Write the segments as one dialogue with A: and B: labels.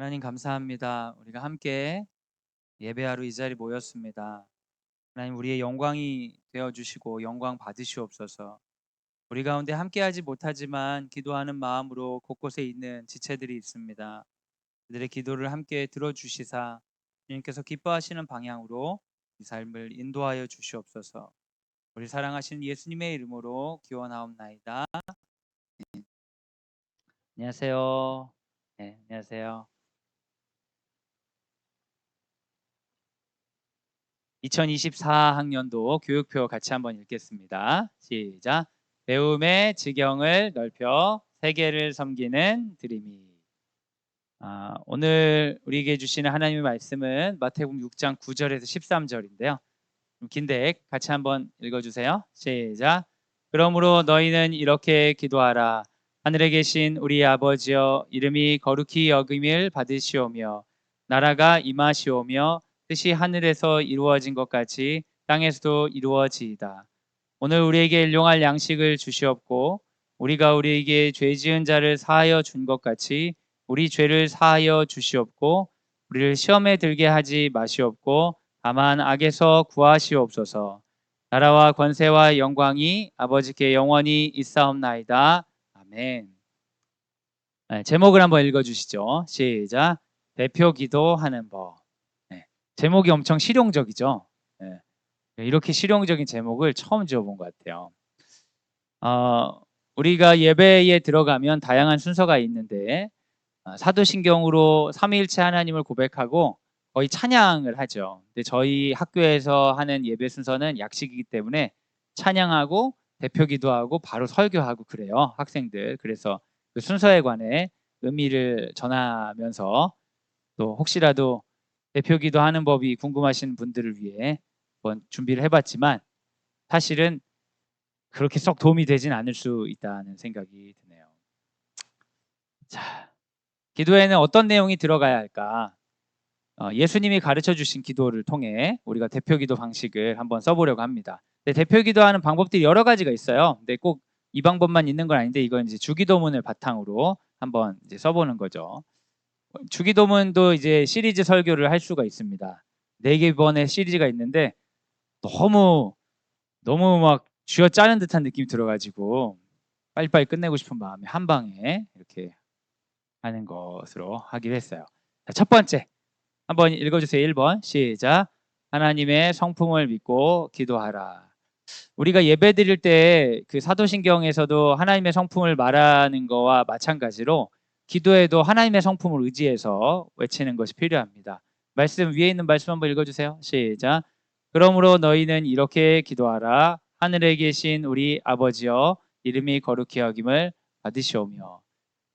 A: 하나님 감사합니다. 우리가 함께 예배하러 이 자리 모였습니다. 하나님 우리의 영광이 되어 주시고 영광 받으시옵소서. 우리 가운데 함께하지 못하지만 기도하는 마음으로 곳곳에 있는 지체들이 있습니다. 그들의 기도를 함께 들어주시사 주님께서 기뻐하시는 방향으로 이 삶을 인도하여 주시옵소서. 우리 사랑하시는 예수님의 이름으로 기원하옵나이다. 안녕하세요. 네, 안녕하세요. 2024학년도 교육표 같이 한번 읽겠습니다. 시작. 배움의 지경을 넓혀 세계를 섬기는 드림이. 오늘 우리에게 주시는 하나님의 말씀은 마태복음 6장 9절에서 13절인데요. 좀 긴데 같이 한번 읽어주세요. 시작. 그러므로 너희는 이렇게 기도하라. 하늘에 계신 우리 아버지여, 이름이 거룩히 여김을 받으시오며 나라가 임하시오며 뜻이 하늘에서 이루어진 것 같이 땅에서도 이루어지이다. 오늘 우리에게 일용할 양식을 주시옵고 우리가 우리에게 죄 지은 자를 사하여 준 것 같이 우리 죄를 사하여 주시옵고 우리를 시험에 들게 하지 마시옵고 다만 악에서 구하시옵소서. 나라와 권세와 영광이 아버지께 영원히 있사옵나이다. 아멘. 네, 제목을 한번 읽어주시죠. 시작. 대표 기도하는 법. 네, 제목이 엄청 실용적이죠. 네, 이렇게 실용적인 제목을 처음 지어본 것 같아요. 우리가 예배에 들어가면 다양한 순서가 있는데 사도신경으로 삼위일체 하나님을 고백하고 거의 찬양을 하죠. 근데 저희 학교에서 하는 예배 순서는 약식이기 때문에 찬양하고 대표 기도하고 바로 설교하고 그래요. 학생들. 그래서 그 순서에 관해 의미를 전하면서 또 혹시라도 대표 기도하는 법이 궁금하신 분들을 위해 한번 준비를 해봤지만 사실은 그렇게 썩 도움이 되진 않을 수 있다는 생각이 드네요. 자, 기도에는 어떤 내용이 들어가야 할까? 예수님이 가르쳐 주신 기도를 통해 우리가 대표 기도 방식을 한번 써보려고 합니다. 대표 기도하는 방법들이 여러 가지가 있어요. 근데 꼭 이 방법만 있는 건 아닌데 이건 이제 주기도문을 바탕으로 한번 이제 써보는 거죠. 주기도문도 이제 시리즈 설교를 할 수가 있습니다. 4개번의 시리즈가 있는데 너무 막 쥐어짜는 듯한 느낌이 들어가지고 빨리빨리 끝내고 싶은 마음에 한 방에 이렇게 하는 것으로 하기로 했어요. 자, 첫 번째 한번 읽어주세요. 1번 시작. 하나님의 성품을 믿고 기도하라. 우리가 예배 드릴 때 그 사도신경에서도 하나님의 성품을 말하는 거와 마찬가지로 기도에도 하나님의 성품을 의지해서 외치는 것이 필요합니다. 말씀 위에 있는 말씀 한번 읽어주세요. 시작. 그러므로 너희는 이렇게 기도하라. 하늘에 계신 우리 아버지여, 이름이 거룩히 여김을 받으시오며.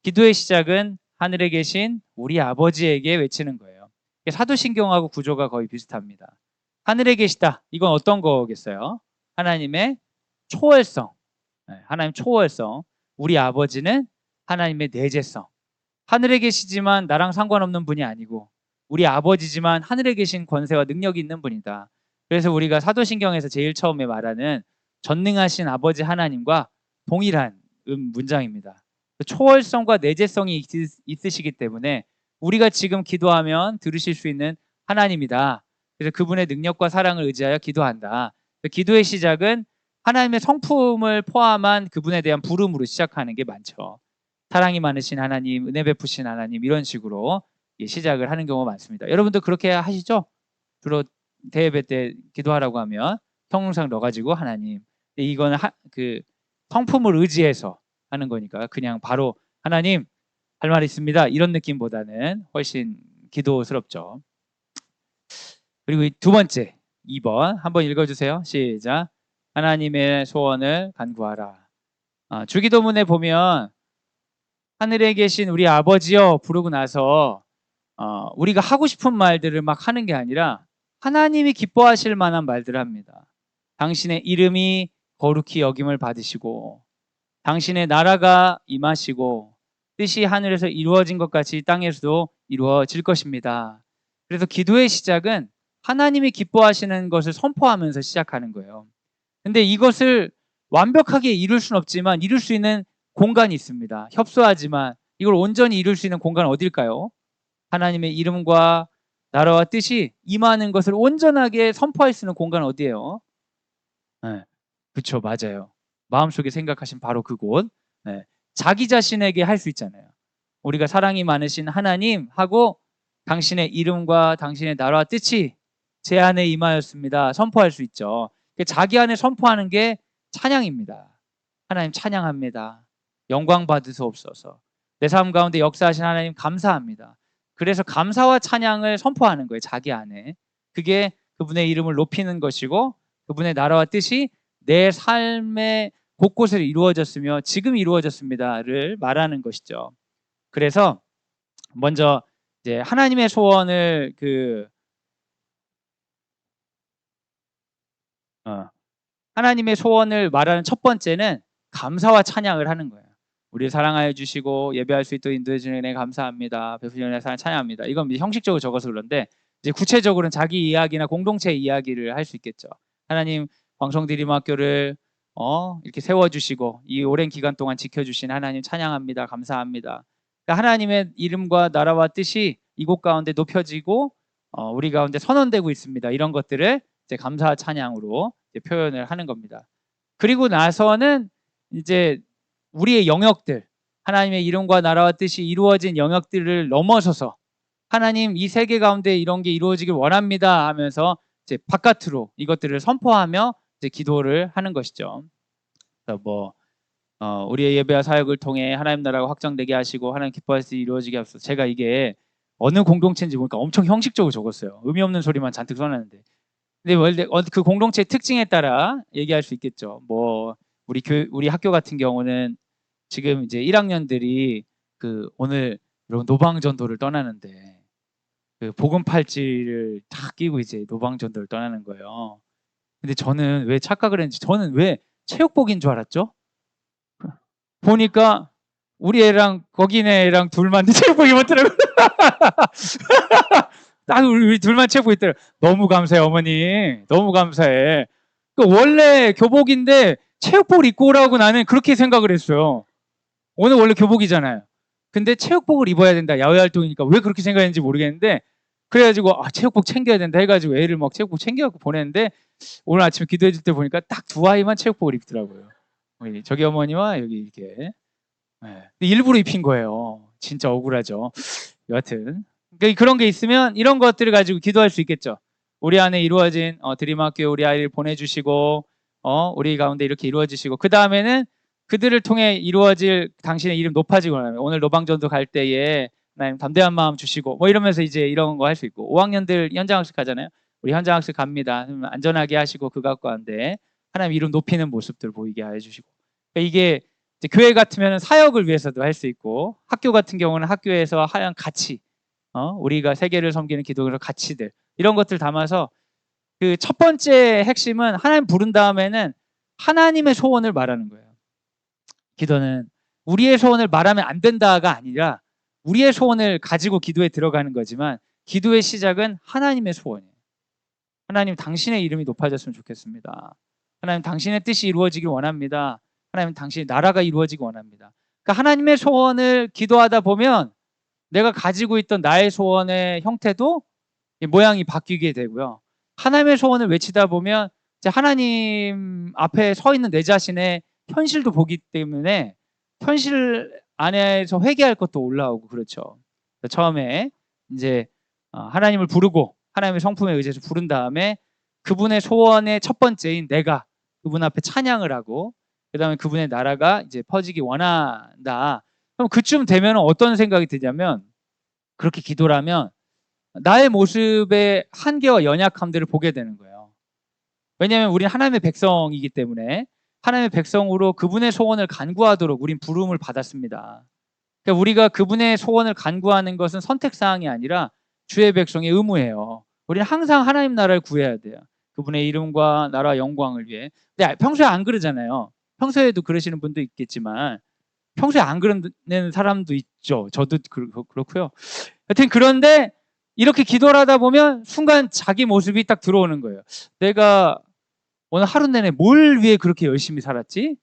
A: 기도의 시작은 하늘에 계신 우리 아버지에게 외치는 거예요. 사도신경하고 구조가 거의 비슷합니다. 하늘에 계시다. 이건 어떤 거겠어요? 하나님의 초월성. 하나님 초월성. 우리 아버지는 하나님의 내재성. 하늘에 계시지만 나랑 상관없는 분이 아니고 우리 아버지지만 하늘에 계신 권세와 능력이 있는 분이다. 그래서 우리가 사도신경에서 제일 처음에 말하는 전능하신 아버지 하나님과 동일한 문장입니다. 초월성과 내재성이 있으시기 때문에 우리가 지금 기도하면 들으실 수 있는 하나님이다. 그래서 그분의 능력과 사랑을 의지하여 기도한다. 기도의 시작은 하나님의 성품을 포함한 그분에 대한 부름으로 시작하는 게 많죠. 사랑이 많으신 하나님, 은혜 베푸신 하나님 이런 식으로 시작을 하는 경우가 많습니다. 여러분도 그렇게 하시죠? 주로 대예배 때 기도하라고 하면 성령상 넣어가지고 하나님. 이거는 그 성품을 의지해서 하는 거니까 그냥 바로 하나님 할 말 있습니다. 이런 느낌보다는 훨씬 기도스럽죠. 그리고 두 번째 2번 한번 읽어주세요. 시작. 하나님의 소원을 간구하라. 주기도문에 보면 하늘에 계신 우리 아버지여 부르고 나서 우리가 하고 싶은 말들을 막 하는 게 아니라 하나님이 기뻐하실 만한 말들을 합니다. 당신의 이름이 거룩히 여김을 받으시고 당신의 나라가 임하시고 뜻이 하늘에서 이루어진 것 같이 땅에서도 이루어질 것입니다. 그래서 기도의 시작은 하나님이 기뻐하시는 것을 선포하면서 시작하는 거예요. 근데 이것을 완벽하게 이룰 수는 없지만 이룰 수 있는 공간이 있습니다. 협소하지만 이걸 온전히 이룰 수 있는 공간은 어딜까요? 하나님의 이름과 나라와 뜻이 임하는 것을 온전하게 선포할 수 있는 공간은 어디예요? 네, 그렇죠, 맞아요. 마음속에 생각하신 바로 그곳. 네, 자기 자신에게 할 수 있잖아요. 우리가 사랑이 많으신 하나님 하고 당신의 이름과 당신의 나라와 뜻이 제 안에 임하였습니다. 선포할 수 있죠. 자기 안에 선포하는 게 찬양입니다. 하나님 찬양합니다. 영광 받으시옵소서. 내 삶 가운데 역사하신 하나님 감사합니다. 그래서 감사와 찬양을 선포하는 거예요. 자기 안에. 그게 그분의 이름을 높이는 것이고 그분의 나라와 뜻이 내 삶의 곳곳에 이루어졌으며 지금 이루어졌습니다를 말하는 것이죠. 그래서 먼저 이제 하나님의 소원을 하나님의 소원을 말하는 첫 번째는 감사와 찬양을 하는 거예요. 우리를 사랑하여 주시고 예배할 수 있도록 인도해 주시는 은혜 감사합니다. 베푸시는 은혜 사랑 찬양합니다. 이건 형식적으로 적어서 그런데 이제 구체적으로는 자기 이야기나 공동체 이야기를 할 수 있겠죠. 하나님 광성드림학교를 이렇게 세워주시고 이 오랜 기간 동안 지켜주신 하나님 찬양합니다. 감사합니다. 그러니까 하나님의 이름과 나라와 뜻이 이곳 가운데 높여지고 우리 가운데 선언되고 있습니다. 이런 것들을 이제 감사 찬양으로 이제 표현을 하는 겁니다. 그리고 나서는 이제 우리의 영역들, 하나님의 이름과 나라와 뜻이 이루어진 영역들을 넘어서서 하나님 이 세계 가운데 이런 게 이루어지길 원합니다 하면서 이제 바깥으로 이것들을 선포하며 이제 기도를 하는 것이죠. 그래서 우리의 예배와 사역을 통해 하나님 나라가 확장되게 하시고 하나님 기뻐할 수 이루어지게 하소서. 제가 이게 어느 공동체인지 보니까 엄청 형식적으로 적었어요. 의미 없는 소리만 잔뜩 써놨는데. 근데 원래 그 공동체의 특징에 따라 얘기할 수 있겠죠. 우리 학교 같은 경우는 지금 이제 1학년들이 오늘 노방전도를 떠나는데 복음 팔찌를 다 끼고 이제 노방전도를 떠나는 거예요. 근데 저는 왜 착각을 했는지 저는 왜 체육복인 줄 알았죠? 보니까 우리 애랑 거기네 애랑 둘만 체육복 입었더라고요. 딱 우리 둘만 체육복 입더라고요. 너무 감사해 어머니. 너무 감사해. 원래 교복인데 체육복을 입고 오라고 나는 그렇게 생각을 했어요. 오늘 원래 교복이잖아요. 근데 체육복을 입어야 된다. 야외 활동이니까 왜 그렇게 생각했는지 모르겠는데 그래가지고 체육복 챙겨야 된다 해가지고 애를 막 체육복 챙겨갖고 보냈는데 오늘 아침에 기도해 줄 때 보니까 딱 두 아이만 체육복을 입더라고요. 저기 어머니와 여기 이렇게. 네. 일부러 입힌 거예요. 진짜 억울하죠. 여하튼 그런 게 있으면 이런 것들을 가지고 기도할 수 있겠죠. 우리 안에 이루어진 드림학교에 우리 아이를 보내주시고 우리 가운데 이렇게 이루어지시고 그 다음에는 그들을 통해 이루어질 당신의 이름 높아지고 오늘 노방전도 갈 때에 하나님 담대한 마음 주시고 이러면서 이제 이런 거 할 수 있고 5학년들 현장학습 가잖아요. 우리 현장학습 갑니다. 안전하게 하시고 그것 가운데 하나님 이름 높이는 모습들 보이게 해주시고 그러니까 이게 이제 교회 같으면 사역을 위해서도 할 수 있고 학교 같은 경우는 학교에서 하얀 가치 우리가 세계를 섬기는 기독교 가치들 이런 것들 담아서 그 첫 번째 핵심은 하나님 부른 다음에는 하나님의 소원을 말하는 거예요. 기도는 우리의 소원을 말하면 안 된다가 아니라 우리의 소원을 가지고 기도에 들어가는 거지만 기도의 시작은 하나님의 소원이에요. 하나님 당신의 이름이 높아졌으면 좋겠습니다. 하나님 당신의 뜻이 이루어지길 원합니다. 하나님 당신의 나라가 이루어지길 원합니다. 그러니까 하나님의 소원을 기도하다 보면 내가 가지고 있던 나의 소원의 형태도 모양이 바뀌게 되고요. 하나님의 소원을 외치다 보면 이제 하나님 앞에 서 있는 내 자신의 현실도 보기 때문에 현실 안에서 회개할 것도 올라오고 그렇죠. 처음에 이제 하나님을 부르고 하나님의 성품에 의지해서 부른 다음에 그분의 소원의 첫 번째인 내가 그분 앞에 찬양을 하고 그 다음에 그분의 나라가 이제 퍼지기 원한다. 그럼 그쯤 되면 어떤 생각이 드냐면 그렇게 기도를 하면 나의 모습의 한계와 연약함들을 보게 되는 거예요. 왜냐하면 우리는 하나님의 백성이기 때문에 하나님의 백성으로 그분의 소원을 간구하도록 우린 부름을 받았습니다. 그러니까 우리가 그분의 소원을 간구하는 것은 선택사항이 아니라 주의 백성의 의무예요. 우리는 항상 하나님 나라를 구해야 돼요. 그분의 이름과 나라 영광을 위해. 근데 평소에 안 그러잖아요. 평소에도 그러시는 분도 있겠지만 평소에 안 그러는 사람도 있죠. 저도 그렇고요. 하여튼 그런데 이렇게 기도를 하다 보면 순간 자기 모습이 딱 들어오는 거예요. 내가 오늘 하루 내내 뭘 위해 그렇게 열심히 살았지?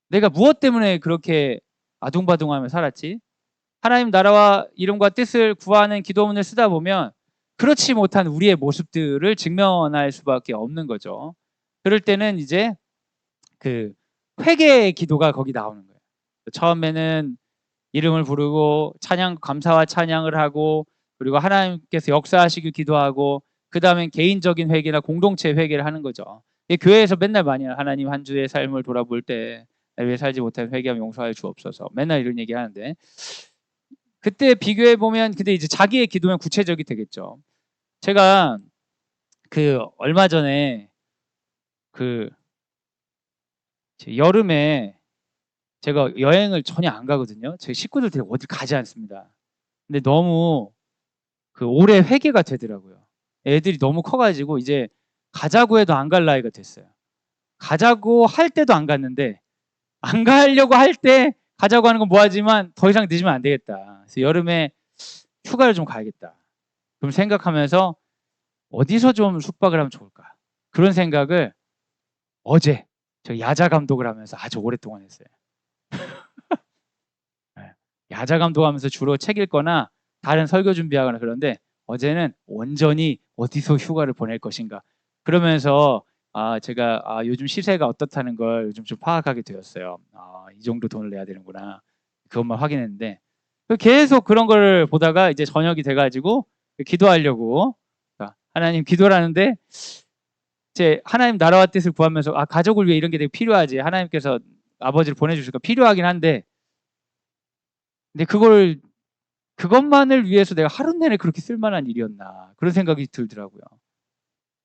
A: 내가 무엇 때문에 그렇게 아둥바둥하며 살았지? 하나님 나라와 이름과 뜻을 구하는 기도문을 쓰다 보면 그렇지 못한 우리의 모습들을 직면할 수밖에 없는 거죠. 그럴 때는 이제 그 회개의 기도가 거기 나오는 거예요. 처음에는 이름을 부르고 찬양, 감사와 찬양을 하고, 그리고 하나님께서 역사하시길 기도하고, 그 다음엔 개인적인 회개나 공동체 회개를 하는 거죠. 교회에서 맨날 많이 하나님 한 주의 삶을 돌아볼 때 왜 살지 못한 회개하며 용서하여 주옵소서, 맨날 이런 얘기 하는데, 그때 비교해 보면 근데 이제 자기의 기도면 구체적이 되겠죠. 제가 그 얼마 전에 그 여름에 제가 여행을 전혀 안 가거든요. 제 식구들 데리고 어딜 가지 않습니다. 근데 너무 그 올해 회개가 되더라고요. 애들이 너무 커가지고 이제 가자고 해도 안 갈 나이가 됐어요. 가자고 할 때도 안 갔는데, 안 가려고 할 때 가자고 하는 건 뭐하지만 더 이상 늦으면 안 되겠다. 그래서 여름에 휴가를 좀 가야겠다. 그럼 생각하면서 어디서 좀 숙박을 하면 좋을까? 그런 생각을 어제 저 야자 감독을 하면서 아주 오랫동안 했어요. 야자 감독하면서 주로 책 읽거나 다른 설교 준비하거나 그런데, 어제는 온전히 어디서 휴가를 보낼 것인가, 그러면서 제가 요즘 시세가 어떻다는 걸 요즘 좀 파악하게 되었어요. 이 정도 돈을 내야 되는구나, 그것만 확인했는데, 계속 그런 걸 보다가 이제 저녁이 돼가지고 기도하려고, 하나님 기도를 하는데, 이제 하나님 나라와 뜻을 구하면서 가족을 위해 이런 게 되게 필요하지, 하나님께서 아버지를 보내주실까 필요하긴 한데, 근데 그것만을 위해서 내가 하루 내내 그렇게 쓸만한 일이었나, 그런 생각이 들더라고요.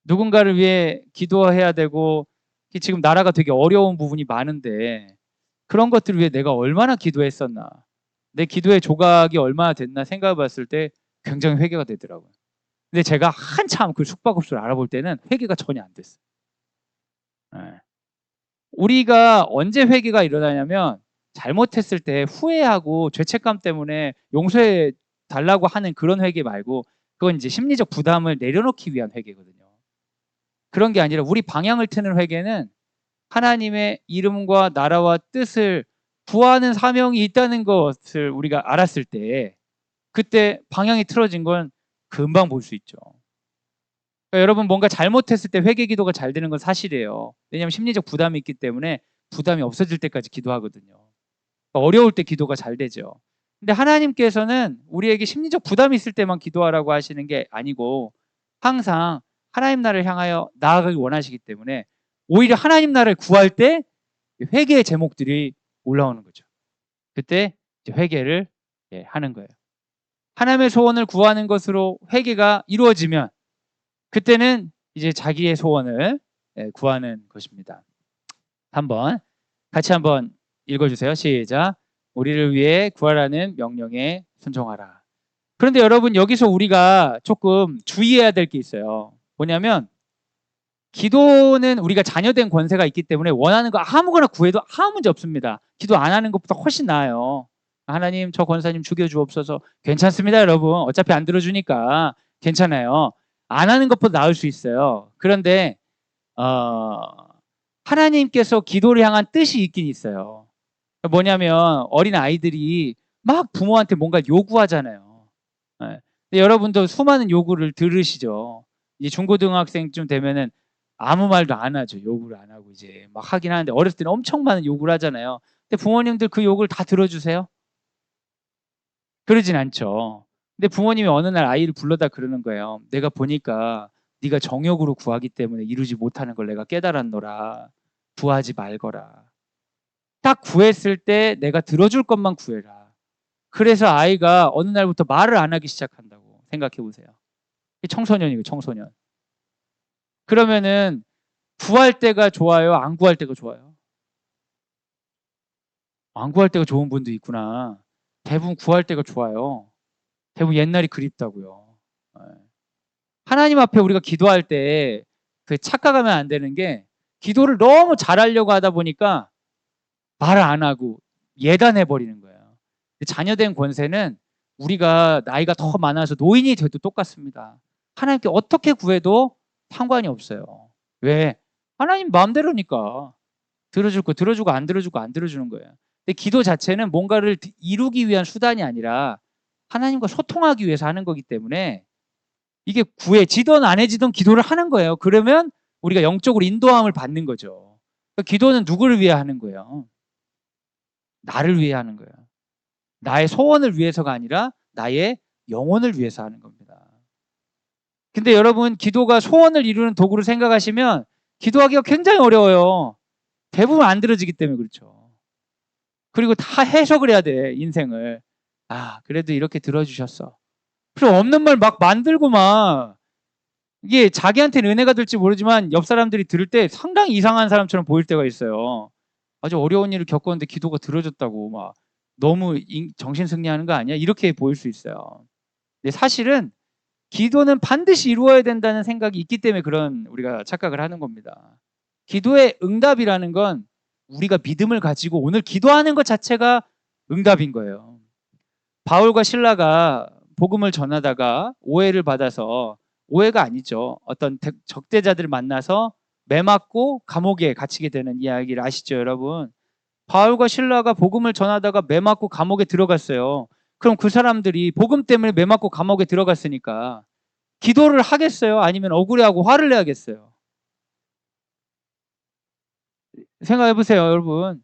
A: 누군가를 위해 기도해야 되고, 지금 나라가 되게 어려운 부분이 많은데 그런 것들을 위해 내가 얼마나 기도했었나, 내 기도의 조각이 얼마나 됐나 생각해 봤을 때 굉장히 회개가 되더라고요. 근데 제가 한참 그 숙박업소를 알아볼 때는 회개가 전혀 안 됐어요. 우리가 언제 회개가 일어나냐면, 잘못했을 때 후회하고 죄책감 때문에 용서해 달라고 하는 그런 회개 말고, 그건 이제 심리적 부담을 내려놓기 위한 회개거든요. 그런 게 아니라 우리 방향을 트는 회개는 하나님의 이름과 나라와 뜻을 구하는 사명이 있다는 것을 우리가 알았을 때, 그때 방향이 틀어진 건 금방 볼 수 있죠. 그러니까 여러분, 뭔가 잘못했을 때 회개 기도가 잘 되는 건 사실이에요. 왜냐하면 심리적 부담이 있기 때문에 부담이 없어질 때까지 기도하거든요. 그러니까 어려울 때 기도가 잘 되죠. 근데 하나님께서는 우리에게 심리적 부담이 있을 때만 기도하라고 하시는 게 아니고, 항상 하나님 나라를 향하여 나아가길 원하시기 때문에 오히려 하나님 나라를 구할 때 회개의 제목들이 올라오는 거죠. 그때 이제 회개를 하는 거예요. 하나님의 소원을 구하는 것으로 회개가 이루어지면 그때는 이제 자기의 소원을 구하는 것입니다. 같이 한번 읽어주세요. 시작. 우리를 위해 구하라는 명령에 순종하라. 그런데 여러분, 여기서 우리가 조금 주의해야 될 게 있어요. 뭐냐면, 기도는 우리가 자녀된 권세가 있기 때문에 원하는 거 아무거나 구해도 아무 문제 없습니다. 기도 안 하는 것보다 훨씬 나아요. 하나님, 저 권사님 죽여주옵소서. 괜찮습니다, 여러분. 어차피 안 들어주니까 괜찮아요. 안 하는 것보다 나을 수 있어요. 그런데 하나님께서 기도를 향한 뜻이 있긴 있어요. 뭐냐면, 어린 아이들이 막 부모한테 뭔가 요구하잖아요. 근데 여러분도 수많은 요구를 들으시죠. 이제 중고등학생쯤 되면은 아무 말도 안 하죠. 요구를 안 하고 이제 막 하긴 하는데, 어렸을 때는 엄청 많은 요구를 하잖아요. 근데 부모님들 그 요구를 다 들어주세요? 그러진 않죠. 근데 부모님이 어느 날 아이를 불러다 그러는 거예요. 내가 보니까 네가 정욕으로 구하기 때문에 이루지 못하는 걸 내가 깨달았노라. 구하지 말거라. 딱 구했을 때 내가 들어줄 것만 구해라. 그래서 아이가 어느 날부터 말을 안 하기 시작한다고 생각해 보세요. 청소년이고, 청소년. 그러면은 구할 때가 좋아요? 안 구할 때가 좋아요? 안 구할 때가 좋은 분도 있구나. 대부분 구할 때가 좋아요. 대부분 옛날이 그립다고요. 하나님 앞에 우리가 기도할 때 그 착각하면 안 되는 게, 기도를 너무 잘하려고 하다 보니까 말을 안 하고 예단해 버리는 거예요. 자녀된 권세는 우리가 나이가 더 많아서 노인이 돼도 똑같습니다. 하나님께 어떻게 구해도 상관이 없어요. 왜? 하나님 마음대로니까. 들어줄 거 들어주고 안 들어주고 안 들어주는 거예요. 근데 기도 자체는 뭔가를 이루기 위한 수단이 아니라 하나님과 소통하기 위해서 하는 거기 때문에 이게 구해지든 안 해지든 기도를 하는 거예요. 그러면 우리가 영적으로 인도함을 받는 거죠. 그러니까 기도는 누구를 위해 하는 거예요? 나를 위해 하는 거예요. 나의 소원을 위해서가 아니라 나의 영혼을 위해서 하는 겁니다. 근데 여러분, 기도가 소원을 이루는 도구로 생각하시면 기도하기가 굉장히 어려워요. 대부분 안 들어지기 때문에 그렇죠. 그리고 다 해석을 해야 돼, 인생을. 아, 그래도 이렇게 들어주셨어. 필요 없는 말 막 만들고 막, 이게 자기한테는 은혜가 될지 모르지만 옆 사람들이 들을 때 상당히 이상한 사람처럼 보일 때가 있어요. 아주 어려운 일을 겪었는데 기도가 들어졌다고 막 너무 정신 승리하는 거 아니야? 이렇게 보일 수 있어요. 근데 사실은 기도는 반드시 이루어야 된다는 생각이 있기 때문에 그런 우리가 착각을 하는 겁니다. 기도의 응답이라는 건 우리가 믿음을 가지고 오늘 기도하는 것 자체가 응답인 거예요. 바울과 실라가 복음을 전하다가 오해를 받아서, 오해가 아니죠, 어떤 적대자들을 만나서 매맞고 감옥에 갇히게 되는 이야기를 아시죠, 여러분? 바울과 실라가 복음을 전하다가 매맞고 감옥에 들어갔어요. 그럼 그 사람들이 복음 때문에 매맞고 감옥에 들어갔으니까 기도를 하겠어요? 아니면 억울해하고 화를 내야겠어요? 생각해 보세요, 여러분.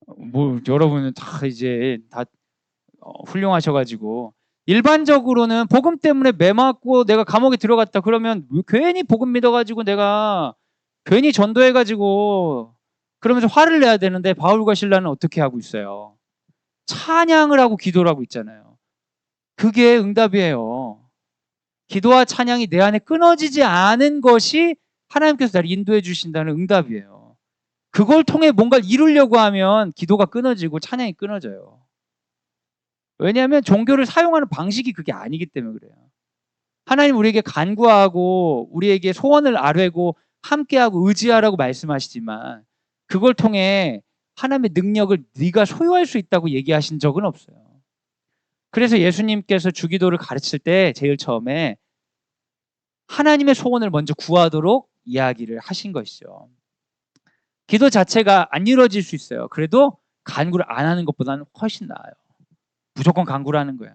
A: 뭐 여러분은 다 이제 다 훌륭하셔가지고, 일반적으로는 복음 때문에 매맞고 내가 감옥에 들어갔다 그러면 괜히 복음 믿어가지고 내가 괜히 전도해가지고 그러면서 화를 내야 되는데, 바울과 실라는 어떻게 하고 있어요? 찬양을 하고 기도를 하고 있잖아요. 그게 응답이에요. 기도와 찬양이 내 안에 끊어지지 않은 것이 하나님께서 나를 인도해 주신다는 응답이에요. 그걸 통해 뭔가를 이루려고 하면 기도가 끊어지고 찬양이 끊어져요. 왜냐하면 종교를 사용하는 방식이 그게 아니기 때문에 그래요. 하나님 우리에게 간구하고 우리에게 소원을 아뢰고 함께하고 의지하라고 말씀하시지만, 그걸 통해 하나님의 능력을 네가 소유할 수 있다고 얘기하신 적은 없어요. 그래서 예수님께서 주기도를 가르칠 때 제일 처음에 하나님의 소원을 먼저 구하도록 이야기를 하신 것이죠. 기도 자체가 안 이루어질 수 있어요. 그래도 간구를 안 하는 것보다는 훨씬 나아요. 무조건 간구를 하는 거예요.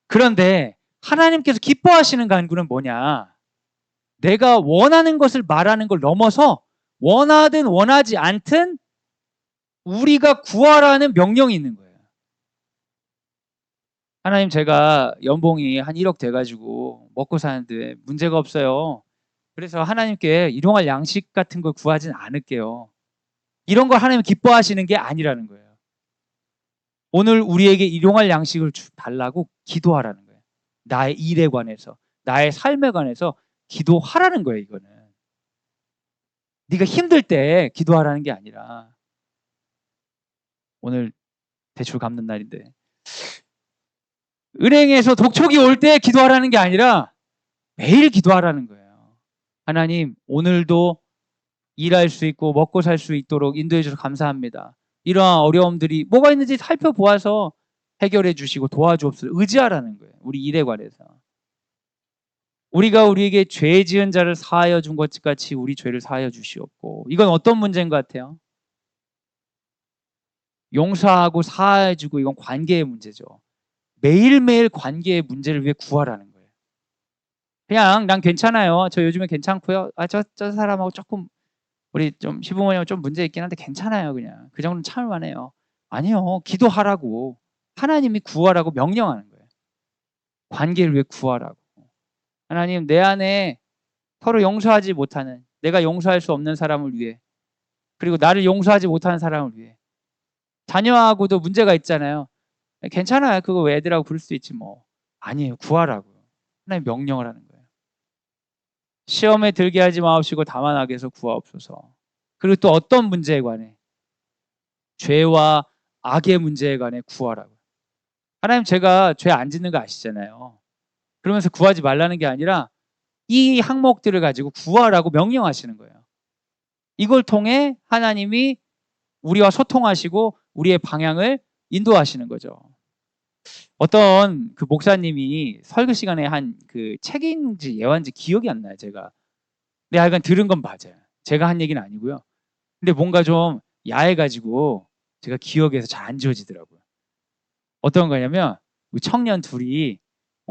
A: 그런데 하나님께서 기뻐하시는 간구는 뭐냐? 내가 원하는 것을 말하는 걸 넘어서 원하든 원하지 않든 우리가 구하라는 명령이 있는 거예요. 하나님, 제가 연봉이 한 1억 돼가지고 먹고 사는데 문제가 없어요. 그래서 하나님께 일용할 양식 같은 걸 구하진 않을게요. 이런 걸 하나님 기뻐하시는 게 아니라는 거예요. 오늘 우리에게 일용할 양식을 달라고 기도하라는 거예요. 나의 일에 관해서, 나의 삶에 관해서 기도하라는 거예요. 이거는 네가 힘들 때 기도하라는 게 아니라, 오늘 대출 갚는 날인데 은행에서 독촉이 올 때 기도하라는 게 아니라 매일 기도하라는 거예요. 하나님, 오늘도 일할 수 있고 먹고 살 수 있도록 인도해 주셔서 감사합니다. 이러한 어려움들이 뭐가 있는지 살펴보아서 해결해 주시고 도와주옵소서. 의지하라는 거예요. 우리 일에 관해서. 우리가 우리에게 죄 지은 자를 사하여 준 것 같이 우리 죄를 사하여 주시옵고. 이건 어떤 문제인 것 같아요? 용서하고 사하해 주고, 이건 관계의 문제죠. 매일매일 관계의 문제를 위해 구하라는 거예요. 그냥 난 괜찮아요, 저 요즘에 괜찮고요, 저 사람하고 조금 우리 좀 시부모님하고 좀 문제 있긴 한데 괜찮아요, 그냥 그 정도는 참을만해요. 아니요, 기도하라고. 하나님이 구하라고 명령하는 거예요. 관계를 위해 구하라고. 하나님, 내 안에 서로 용서하지 못하는, 내가 용서할 수 없는 사람을 위해, 그리고 나를 용서하지 못하는 사람을 위해, 자녀하고도 문제가 있잖아요. 괜찮아요, 그거 왜 애들하고 부를 수 있지 뭐. 아니에요, 구하라고요. 하나님 명령을 하는 거예요. 시험에 들게 하지 마옵시고 다만 악에서 구하옵소서. 그리고 또 어떤 문제에 관해? 죄와 악의 문제에 관해 구하라고. 하나님, 제가 죄 안 짓는 거 아시잖아요. 그러면서 구하지 말라는 게 아니라 이 항목들을 가지고 구하라고 명령하시는 거예요. 이걸 통해 하나님이 우리와 소통하시고 우리의 방향을 인도하시는 거죠. 어떤 그 목사님이 설교 시간에 한 그 책인지 예화인지 기억이 안 나요, 제가. 근데 하여간 들은 건 맞아요. 제가 한 얘기는 아니고요. 근데 뭔가 좀 야해가지고 제가 기억에서 잘 안 지워지더라고요. 어떤 거냐면 우리 청년 둘이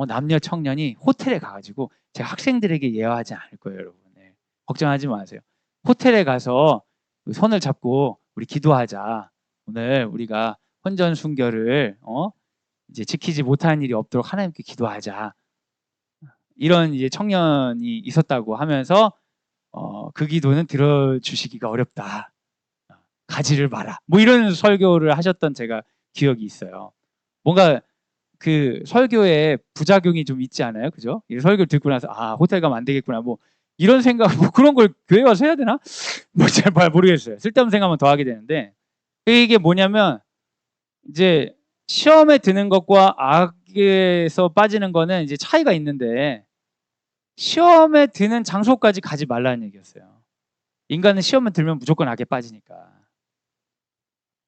A: 남녀 청년이 호텔에 가가지고 제가 학생들에게 예화하지 않을 거예요, 여러분. 네. 걱정하지 마세요. 호텔에 가서 손을 잡고 우리 기도하자. 오늘 우리가 혼전 순결을 이제 지키지 못하는 일이 없도록 하나님께 기도하자. 이런 이제 청년이 있었다고 하면서 그 기도는 들어주시기가 어렵다. 가지를 마라. 뭐 이런 설교를 하셨던 제가 기억이 있어요. 뭔가 그 설교에 부작용이 좀 있지 않아요? 그죠? 이 설교를 듣고 나서 호텔 가면 안 되겠구나. 뭐 이런 생각, 뭐 그런 걸 교회 와서 해야 되나? 뭐 잘 모르겠어요. 쓸데없는 생각만 더 하게 되는데 이게 뭐냐면 이제 시험에 드는 것과 악에서 빠지는 거는 이제 차이가 있는데 시험에 드는 장소까지 가지 말라는 얘기였어요. 인간은 시험에 들면 무조건 악에 빠지니까.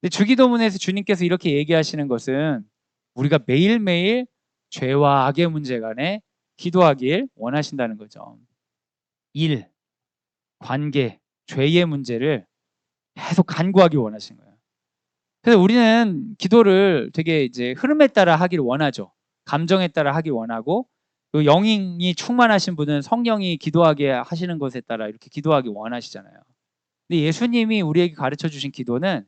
A: 근데 주기도문에서 주님께서 이렇게 얘기하시는 것은 우리가 매일매일 죄와 악의 문제 간에 기도하길 원하신다는 거죠. 일, 관계, 죄의 문제를 계속 간구하길 원하신 거예요. 그래서 우리는 기도를 되게 이제 흐름에 따라 하기를 원하죠. 감정에 따라 하기 원하고 그 영이 충만하신 분은 성령이 기도하게 하시는 것에 따라 이렇게 기도하기 원하시잖아요. 근데 예수님이 우리에게 가르쳐 주신 기도는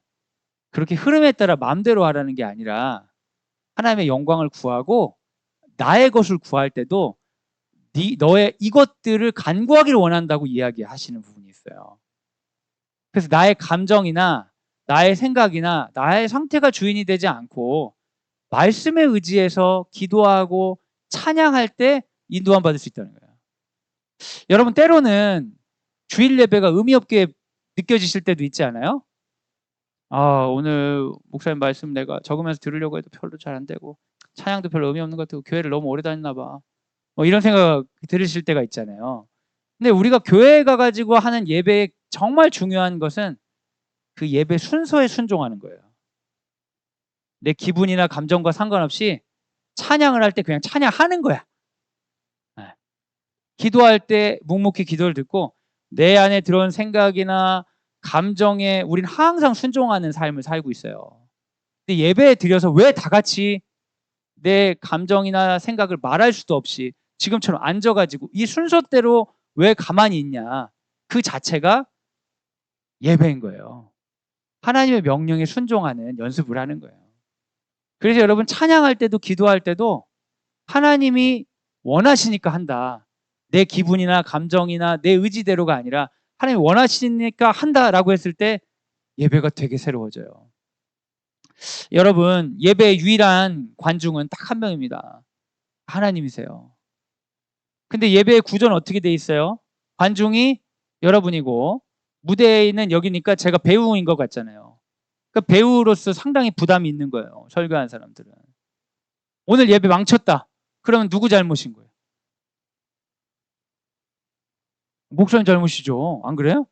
A: 그렇게 흐름에 따라 마음대로 하라는 게 아니라 하나님의 영광을 구하고 나의 것을 구할 때도 너의 이것들을 간구하기를 원한다고 이야기하시는 부분이 있어요. 그래서 나의 감정이나 나의 생각이나 나의 상태가 주인이 되지 않고 말씀에 의지해서 기도하고 찬양할 때 인도함 받을 수 있다는 거예요. 여러분 때로는 주일 예배가 의미 없게 느껴지실 때도 있지 않아요? 오늘 목사님 말씀 내가 적으면서 들으려고 해도 별로 잘 안 되고 찬양도 별로 의미 없는 것 같고 교회를 너무 오래 다녔나 봐. 이런 생각 들으실 때가 있잖아요. 근데 우리가 교회에 가가지고 하는 예배에 정말 중요한 것은 그 예배 순서에 순종하는 거예요. 내 기분이나 감정과 상관없이 찬양을 할 때 그냥 찬양하는 거야. 네. 기도할 때 묵묵히 기도를 듣고 내 안에 들어온 생각이나 감정에 우리는 항상 순종하는 삶을 살고 있어요. 근데 예배에 들여서 왜 다 같이 내 감정이나 생각을 말할 수도 없이 지금처럼 앉아가지고 이 순서대로 왜 가만히 있냐. 그 자체가 예배인 거예요. 하나님의 명령에 순종하는 연습을 하는 거예요. 그래서 여러분 찬양할 때도 기도할 때도 하나님이 원하시니까 한다. 내 기분이나 감정이나 내 의지대로가 아니라 하나님이 원하시니까 한다라고 했을 때 예배가 되게 새로워져요. 여러분 예배의 유일한 관중은 딱 한 명입니다. 하나님이세요. 근데 예배의 구조는 어떻게 돼 있어요? 관중이 여러분이고 무대에 있는 여기니까 제가 배우인 것 같잖아요. 그러니까 배우로서 상당히 부담이 있는 거예요. 설교하는 사람들은. 오늘 예배 망쳤다. 그러면 누구 잘못인 거예요? 목사님 잘못이죠. 안 그래요?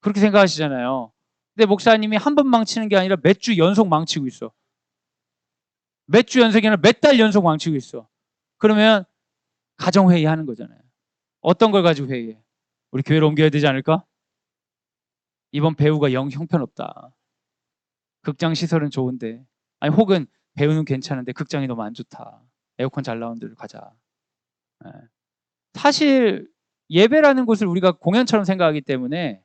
A: 그렇게 생각하시잖아요. 근데 목사님이 한 번 망치는 게 아니라 몇 주 연속 망치고 있어. 몇 주 연속이 아니라 몇 달 연속 망치고 있어. 그러면 가정회의 하는 거잖아요. 어떤 걸 가지고 회의해? 우리 교회로 옮겨야 되지 않을까? 이번 배우가 영 형편없다. 극장 시설은 좋은데 아니 혹은 배우는 괜찮은데 극장이 너무 안 좋다. 에어컨 잘 나오는 데로 가자. 네. 사실 예배라는 것을 우리가 공연처럼 생각하기 때문에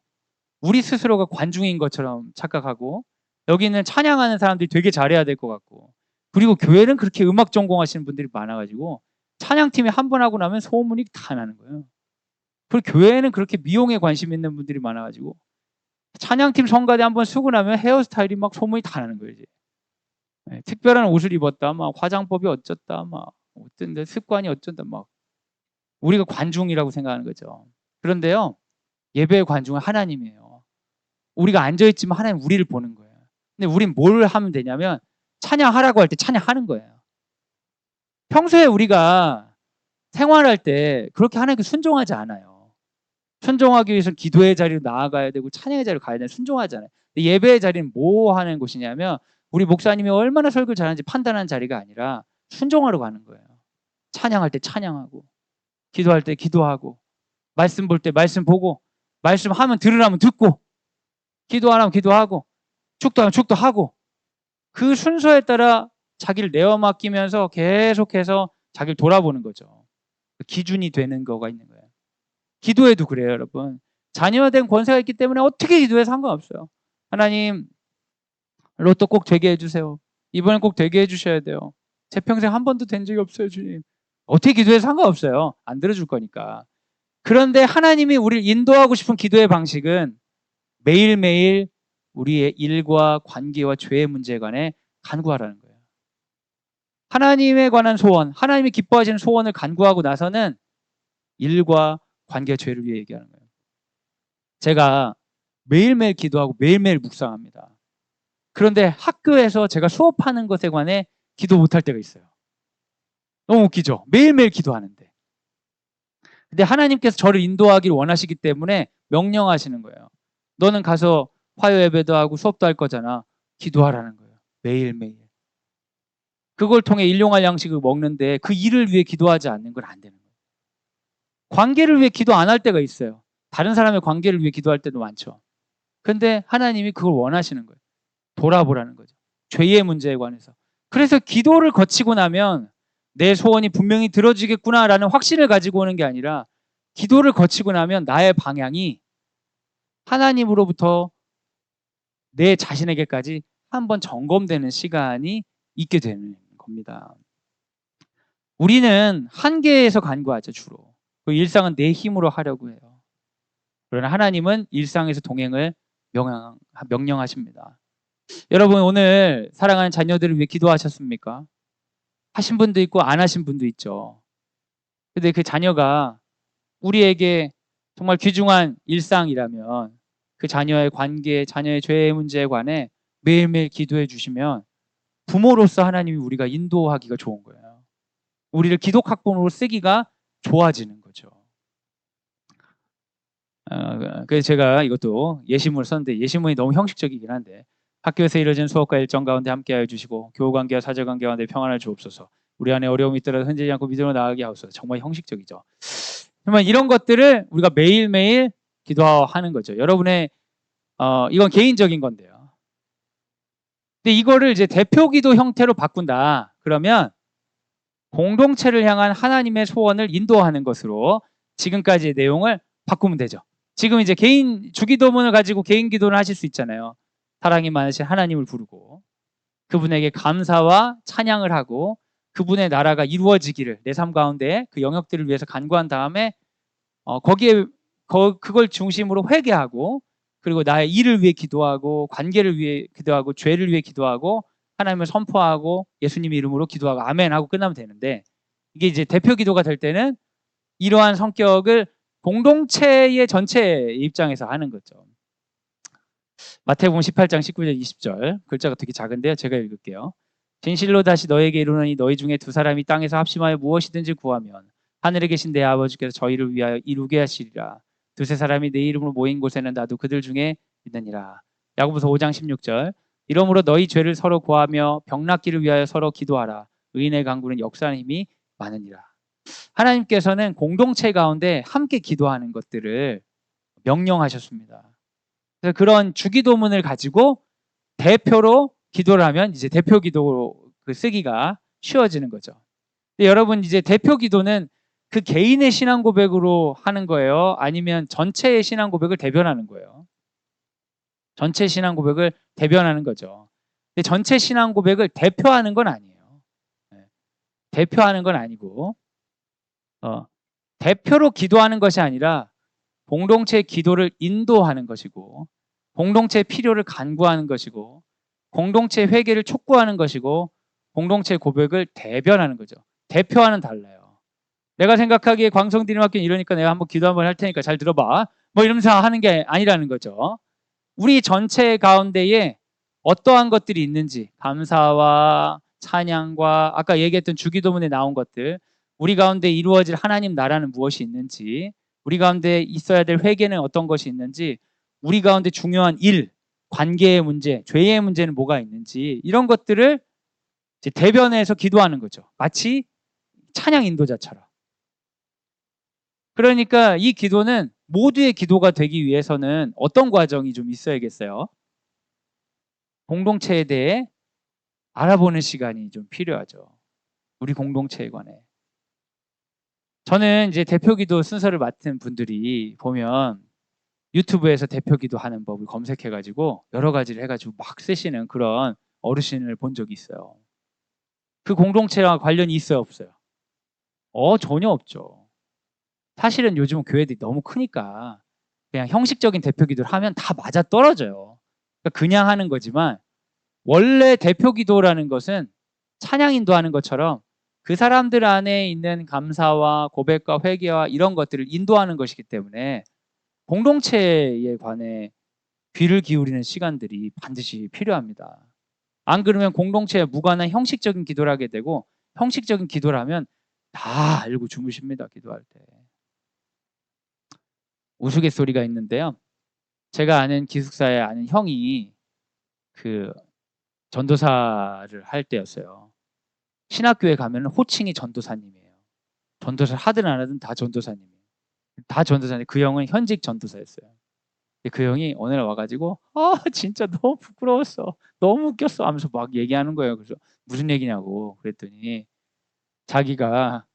A: 우리 스스로가 관중인 것처럼 착각하고 여기는 찬양하는 사람들이 되게 잘해야 될 것 같고 그리고 교회는 그렇게 음악 전공하시는 분들이 많아가지고 찬양팀이 한 번 하고 나면 소문이 다 나는 거예요. 그리고 교회는 그렇게 미용에 관심 있는 분들이 많아가지고 찬양팀 성가대 한 번 쓰고 나면 헤어스타일이 막 소문이 다 나는 거예요. 이제. 네, 특별한 옷을 입었다, 막 화장법이 어쩌다, 막 어쩐데 습관이 어쩐다, 막 우리가 관중이라고 생각하는 거죠. 그런데요, 예배의 관중은 하나님이에요. 우리가 앉아있지만 하나님 우리를 보는 거예요. 근데 우린 뭘 하면 되냐면 찬양하라고 할 때 찬양하는 거예요. 평소에 우리가 생활할 때 그렇게 하나님께 순종하지 않아요. 순종하기 위해서는 기도의 자리로 나아가야 되고 찬양의 자리로 가야 되는 순종하잖아요. 근데 예배의 자리는 뭐 하는 곳이냐면 우리 목사님이 얼마나 설교를 잘하는지 판단하는 자리가 아니라 순종하러 가는 거예요. 찬양할 때 찬양하고 기도할 때 기도하고 말씀 볼 때 말씀 보고 말씀하면 들으라면 듣고 기도하라면 기도하고 축도하면 축도하고 그 순서에 따라 자기를 내어 맡기면서 계속해서 자기를 돌아보는 거죠. 기준이 되는 거가 있는 거예요. 기도해도 그래요, 여러분. 자녀가 된 권세가 있기 때문에 어떻게 기도해도 상관없어요. 하나님, 로또 꼭 되게 해주세요. 이번엔 꼭 되게 해주셔야 돼요. 제 평생 한 번도 된 적이 없어요, 주님. 어떻게 기도해도 상관없어요. 안 들어줄 거니까. 그런데 하나님이 우리를 인도하고 싶은 기도의 방식은 매일매일 우리의 일과 관계와 죄의 문제에 관해 간구하라는 거예요. 하나님에 관한 소원, 하나님이 기뻐하시는 소원을 간구하고 나서는 일과 관계와 죄를 위해 얘기하는 거예요. 제가 매일매일 기도하고 매일매일 묵상합니다. 그런데 학교에서 제가 수업하는 것에 관해 기도 못할 때가 있어요. 너무 웃기죠? 매일매일 기도하는데. 근데 하나님께서 저를 인도하기를 원하시기 때문에 명령하시는 거예요. 너는 가서 화요 예배도 하고 수업도 할 거잖아. 기도하라는 거예요. 매일매일. 그걸 통해 일용할 양식을 먹는데 그 일을 위해 기도하지 않는 건 안 되는 거예요. 관계를 위해 기도 안 할 때가 있어요. 다른 사람의 관계를 위해 기도할 때도 많죠. 근데 하나님이 그걸 원하시는 거예요. 돌아보라는 거죠. 죄의 문제에 관해서. 그래서 기도를 거치고 나면 내 소원이 분명히 들어지겠구나라는 확신을 가지고 오는 게 아니라 기도를 거치고 나면 나의 방향이 하나님으로부터 내 자신에게까지 한번 점검되는 시간이 있게 되는 겁니다. 우리는 한계에서 간구하죠, 주로. 그 일상은 내 힘으로 하려고 해요. 그러나 하나님은 일상에서 동행을 명령하십니다. 여러분, 오늘 사랑하는 자녀들을 위해 기도하셨습니까? 하신 분도 있고 안 하신 분도 있죠. 근데 그 자녀가 우리에게 정말 귀중한 일상이라면 그 자녀의 관계, 자녀의 죄의 문제에 관해 매일매일 기도해 주시면 부모로서 하나님이 우리가 인도하기가 좋은 거예요. 우리를 기독학번으로 쓰기가 좋아지는 거죠. 그래서 제가 이것도 예시문을 썼는데 예시문이 너무 형식적이긴 한데 학교에서 이루어진 수업과 일정 가운데 함께하여 주시고 교우관계와 사제관계 가운데 평안을 주옵소서. 우리 안에 어려움이 있더라도 흔들리지 않고 믿음으로 나아가게 하옵소서. 정말 형식적이죠. 정말 이런 것들을 우리가 매일매일 기도하는 거죠. 여러분의 이건 개인적인 건데요. 근데 이거를 이제 대표기도 형태로 바꾼다. 그러면 공동체를 향한 하나님의 소원을 인도하는 것으로 지금까지의 내용을 바꾸면 되죠. 지금 이제 개인 주기도문을 가지고 개인 기도를 하실 수 있잖아요. 사랑이 많으신 하나님을 부르고 그분에게 감사와 찬양을 하고 그분의 나라가 이루어지기를 내 삶 가운데 그 영역들을 위해서 간구한 다음에 거기에 그걸 중심으로 회개하고 그리고 나의 일을 위해 기도하고 관계를 위해 기도하고 죄를 위해 기도하고 하나님을 선포하고 예수님의 이름으로 기도하고 아멘 하고 끝나면 되는데 이게 이제 대표 기도가 될 때는 이러한 성격을 공동체의 전체 입장에서 하는 거죠. 마태복음 18장 19절 20절 글자가 되게 작은데요. 제가 읽을게요. 진실로 다시 너에게 이르노니 너희 중에 두 사람이 땅에서 합심하여 무엇이든지 구하면 하늘에 계신 내 아버지께서 저희를 위하여 이루게 하시리라. 두세 사람이 내 이름으로 모인 곳에는 나도 그들 중에 있느니라. 야고보서 5장 16절 이러므로 너희 죄를 서로 구하며 병 낫기를 위하여 서로 기도하라. 의인의 간구는 역사하는 힘이 많으니라. 하나님께서는 공동체 가운데 함께 기도하는 것들을 명령하셨습니다. 그래서 그런 주기도문을 가지고 대표로 기도를 하면 이제 대표 기도 쓰기가 쉬워지는 거죠. 근데 여러분 이제 대표 기도는 그 개인의 신앙 고백으로 하는 거예요? 아니면 전체의 신앙 고백을 대변하는 거예요? 전체 신앙 고백을 대변하는 거죠. 근데 전체 신앙 고백을 대표하는 건 아니에요. 대표하는 건 아니고 대표로 기도하는 것이 아니라 공동체의 기도를 인도하는 것이고 공동체의 필요를 간구하는 것이고 공동체의 회개를 촉구하는 것이고 공동체의 고백을 대변하는 거죠. 대표와는 달라요. 내가 생각하기에 광성드림학교는 이러니까 내가 한번 기도 한번 할 테니까 잘 들어봐. 뭐 이러면서 하는 게 아니라는 거죠. 우리 전체 가운데에 어떠한 것들이 있는지 감사와 찬양과 아까 얘기했던 주기도문에 나온 것들 우리 가운데 이루어질 하나님 나라는 무엇이 있는지 우리 가운데 있어야 될 회개는 어떤 것이 있는지 우리 가운데 중요한 일, 관계의 문제, 죄의 문제는 뭐가 있는지 이런 것들을 이제 대변해서 기도하는 거죠. 마치 찬양 인도자처럼. 그러니까 이 기도는 모두의 기도가 되기 위해서는 어떤 과정이 좀 있어야겠어요? 공동체에 대해 알아보는 시간이 좀 필요하죠. 우리 공동체에 관해. 저는 이제 대표기도 순서를 맡은 분들이 보면 유튜브에서 대표기도 하는 법을 검색해가지고 여러 가지를 해가지고 막 쓰시는 그런 어르신을 본 적이 있어요. 그 공동체와 관련이 있어요, 없어요? 전혀 없죠. 사실은 요즘 교회들이 너무 크니까 그냥 형식적인 대표기도를 하면 다 맞아 떨어져요. 그러니까 그냥 하는 거지만 원래 대표기도라는 것은 찬양 인도하는 것처럼 그 사람들 안에 있는 감사와 고백과 회개와 이런 것들을 인도하는 것이기 때문에 공동체에 관해 귀를 기울이는 시간들이 반드시 필요합니다. 안 그러면 공동체에 무관한 형식적인 기도를 하게 되고 형식적인 기도를 하면 다 알고 주무십니다. 기도할 때. 우스갯소리가 있는데요. 제가 아는 기숙사에 아는 형이 그 전도사를 할 때였어요. 신학교에 가면 호칭이 전도사님이에요. 전도사를 하든 안 하든 다 전도사님이에요. 다 전도사님. 그 형은 현직 전도사였어요. 그 형이 어느 날 와가지고 진짜 너무 부끄러웠어. 너무 웃겼어 하면서 막 얘기하는 거예요. 그래서 무슨 얘기냐고 그랬더니 자기가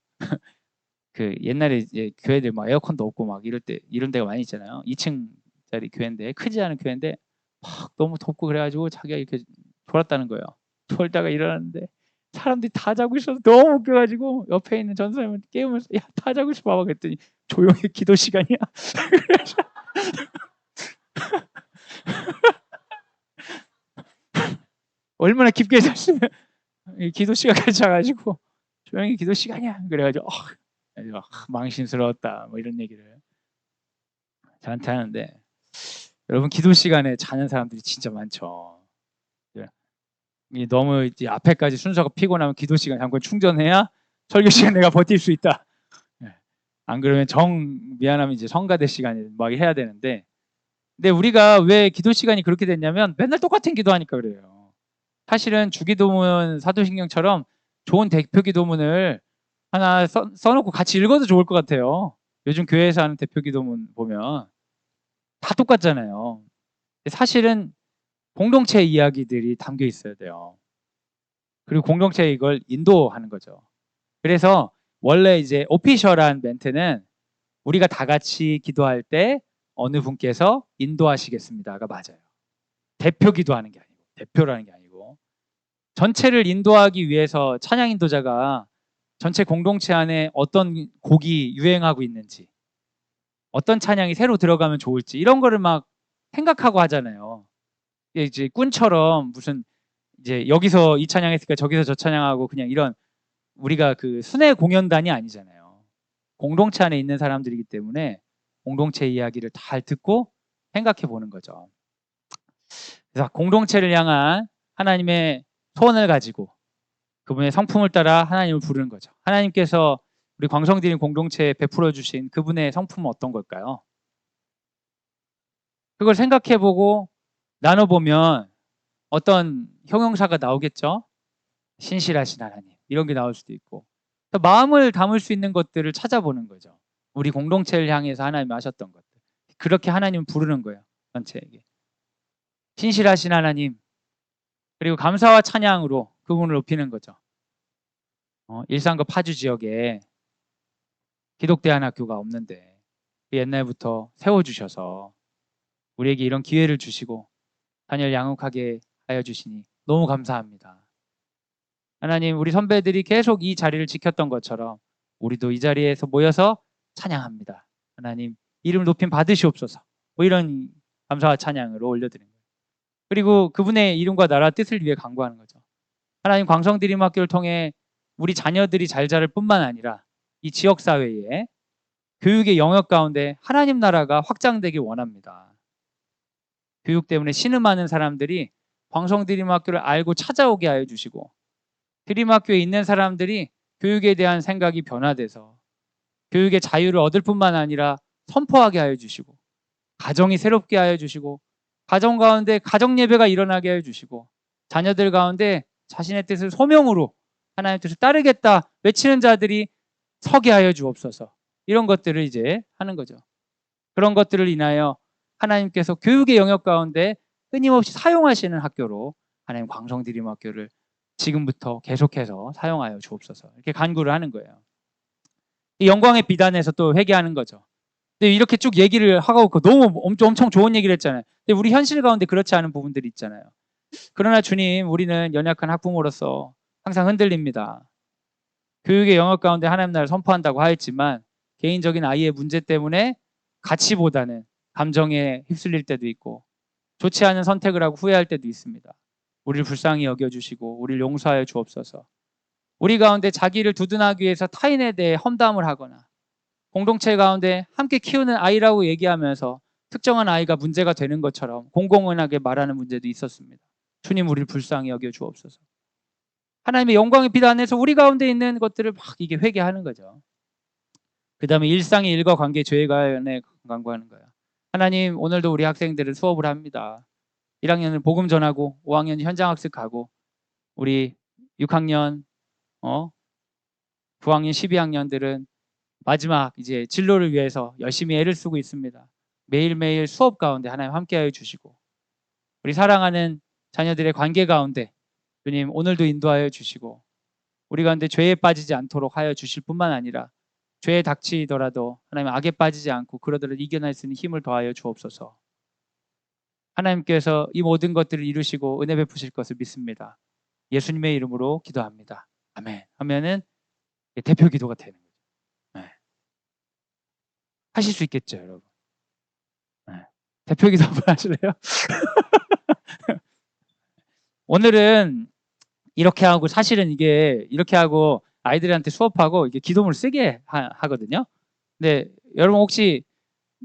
A: 그 옛날에 이제 교회들 막 에어컨도 없고 막 이런 데가 많이 있잖아요. 2층짜리 교회인데 크지 않은 교회인데 막 너무 덥고 그래가지고 자기가 이렇게 졸았다는 거예요. 졸다가 일어났는데 사람들이 다 자고 있어서 너무 웃겨가지고 옆에 있는 전사님을 깨우면서 야 다 자고 있어 봐봐 그랬더니 조용히 기도 시간이야. 얼마나 깊게 잤으면 기도 시간까지 자가지고 조용히 기도 시간이야. 그래가지고 망신스러웠다 뭐 이런 얘기를 저한테 하는데 여러분 기도 시간에 자는 사람들이 진짜 많죠. 너무 이제 앞에까지 순서가 피곤하면 기도 시간 잠깐 충전해야 설교 시간 내가 버틸 수 있다. 안 그러면 미안하면 이제 성가대 시간에 막 해야 되는데 근데 우리가 왜 기도 시간이 그렇게 됐냐면 맨날 똑같은 기도하니까 그래요. 사실은 주기도문 사도신경처럼 좋은 대표 기도문을 하나 써놓고 같이 읽어도 좋을 것 같아요. 요즘 교회에서 하는 대표 기도문 보면 다 똑같잖아요. 사실은 공동체 이야기들이 담겨 있어야 돼요. 그리고 공동체에 이걸 인도하는 거죠. 그래서 원래 이제 오피셜한 멘트는 우리가 다 같이 기도할 때 어느 분께서 인도하시겠습니다가 맞아요. 대표 기도하는 게 아니고 대표라는 게 아니고 전체를 인도하기 위해서 찬양 인도자가 전체 공동체 안에 어떤 곡이 유행하고 있는지 어떤 찬양이 새로 들어가면 좋을지 이런 거를 막 생각하고 하잖아요. 이제 꾼처럼 무슨 이제 여기서 이 찬양 했으니까 저기서 저 찬양하고 그냥 이런 우리가 그 순회 공연단이 아니잖아요. 공동체 안에 있는 사람들이기 때문에 공동체 이야기를 잘 듣고 생각해 보는 거죠. 그래서 공동체를 향한 하나님의 소원을 가지고 그분의 성품을 따라 하나님을 부르는 거죠. 하나님께서 우리 광성드림 공동체에 베풀어 주신 그분의 성품은 어떤 걸까요? 그걸 생각해 보고 나눠보면 어떤 형용사가 나오겠죠? 신실하신 하나님 이런 게 나올 수도 있고 마음을 담을 수 있는 것들을 찾아보는 거죠. 우리 공동체를 향해서 하나님이 하셨던 것들 그렇게 하나님 부르는 거예요. 전체에게 신실하신 하나님 그리고 감사와 찬양으로 그분을 높이는 거죠. 일산과 파주 지역에 기독대안학교가 없는데 옛날부터 세워주셔서 우리에게 이런 기회를 주시고 자녀를 양육하게 하여 주시니 너무 감사합니다. 하나님 우리 선배들이 계속 이 자리를 지켰던 것처럼 우리도 이 자리에서 모여서 찬양합니다. 하나님 이름 높임 받으시옵소서. 뭐 이런 감사와 찬양으로 올려드립니다. 그리고 그분의 이름과 나라 뜻을 위해 간구하는 거죠. 하나님 광성드림학교를 통해 우리 자녀들이 잘 자랄 뿐만 아니라 이 지역사회에 교육의 영역 가운데 하나님 나라가 확장되길 원합니다. 교육 때문에 신음하는 사람들이 광성드림학교를 알고 찾아오게 하여 주시고 드림학교에 있는 사람들이 교육에 대한 생각이 변화돼서 교육의 자유를 얻을 뿐만 아니라 선포하게 하여 주시고 가정이 새롭게 하여 주시고 가정 가운데 가정 예배가 일어나게 하여 주시고 자녀들 가운데 자신의 뜻을 소명으로 하나님의 뜻을 따르겠다 외치는 자들이 서게 하여 주옵소서. 이런 것들을 이제 하는 거죠. 그런 것들을 인하여 하나님께서 교육의 영역 가운데 끊임없이 사용하시는 학교로 하나님 광성드림학교를 지금부터 계속해서 사용하여 주옵소서. 이렇게 간구를 하는 거예요. 이 영광의 비단에서 또 회개하는 거죠. 근데 이렇게 쭉 얘기를 하고 너무 엄청 좋은 얘기를 했잖아요. 근데 우리 현실 가운데 그렇지 않은 부분들이 있잖아요. 그러나 주님, 우리는 연약한 학부모로서 항상 흔들립니다. 교육의 영역 가운데 하나님 나라를 선포한다고 하였지만 개인적인 아이의 문제 때문에 가치보다는 감정에 휩쓸릴 때도 있고 좋지 않은 선택을 하고 후회할 때도 있습니다. 우리를 불쌍히 여겨주시고 우리를 용서하여 주옵소서. 우리 가운데 자기를 두둔하기 위해서 타인에 대해 험담을 하거나 공동체 가운데 함께 키우는 아이라고 얘기하면서 특정한 아이가 문제가 되는 것처럼 공공연하게 말하는 문제도 있었습니다. 주님, 우리를 불쌍히 여겨 주옵소서. 하나님의 영광의 빛 안에서 우리 가운데 있는 것들을 막 이게 회개하는 거죠. 그 다음에 일상의 일과 관계, 죄에 관해 간구하는 거예요. 하나님, 오늘도 우리 학생들은 수업을 합니다. 1학년은 복음 전하고 5학년 현장 학습 가고 우리 6학년, 9학년, 12학년들은 마지막 이제 진로를 위해서 열심히 애를 쓰고 있습니다. 매일매일 수업 가운데 하나님 함께하여 주시고 우리 사랑하는 자녀들의 관계 가운데 주님 오늘도 인도하여 주시고 우리 가운데 죄에 빠지지 않도록 하여 주실 뿐만 아니라 죄에 닥치더라도 하나님 악에 빠지지 않고 그러더라도 이겨낼 수 있는 힘을 더하여 주옵소서. 하나님께서 이 모든 것들을 이루시고 은혜 베푸실 것을 믿습니다. 예수님의 이름으로 기도합니다. 아멘. 하면은 대표 기도가 되는 거죠. 네. 하실 수 있겠죠, 여러분. 네. 대표 기도 한번 하실래요? 오늘은 이렇게 하고 사실은 이게 이렇게 하고 아이들한테 수업하고 이게 기도문을 쓰게 하거든요. 근데 여러분 혹시